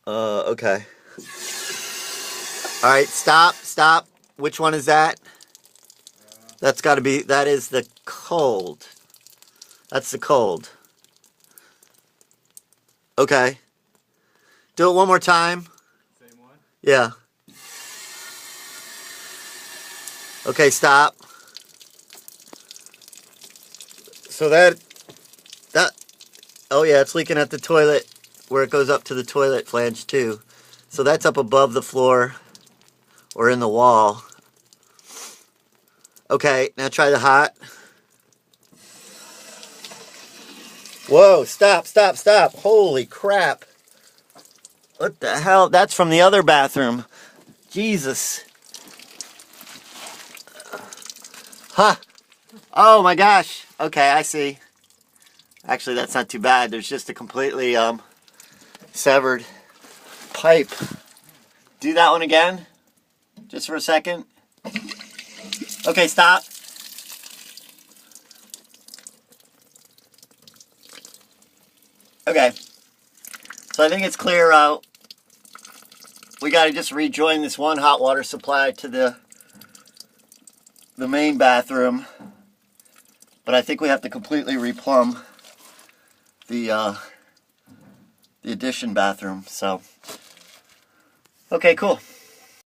Okay. All right, stop. Which one is that? That's got to be, that is the cold. That's the cold. Okay. Do it one more time. Same one? Yeah. Okay, stop. So that, oh yeah, it's leaking at the toilet where it goes up to the toilet flange too. So that's up above the floor or in the wall. Okay, now try the hot. Whoa, stop. Holy crap. What the hell? That's from the other bathroom. Jesus. Huh. Oh my gosh. Okay, I see. Actually, that's not too bad. There's just a completely severed pipe. Do that one again. Just for a second. Okay, stop. Okay. So I think it's clear out. We got to just rejoin this one hot water supply to the main bathroom. But I think we have to completely replumb the addition bathroom. So, okay, cool.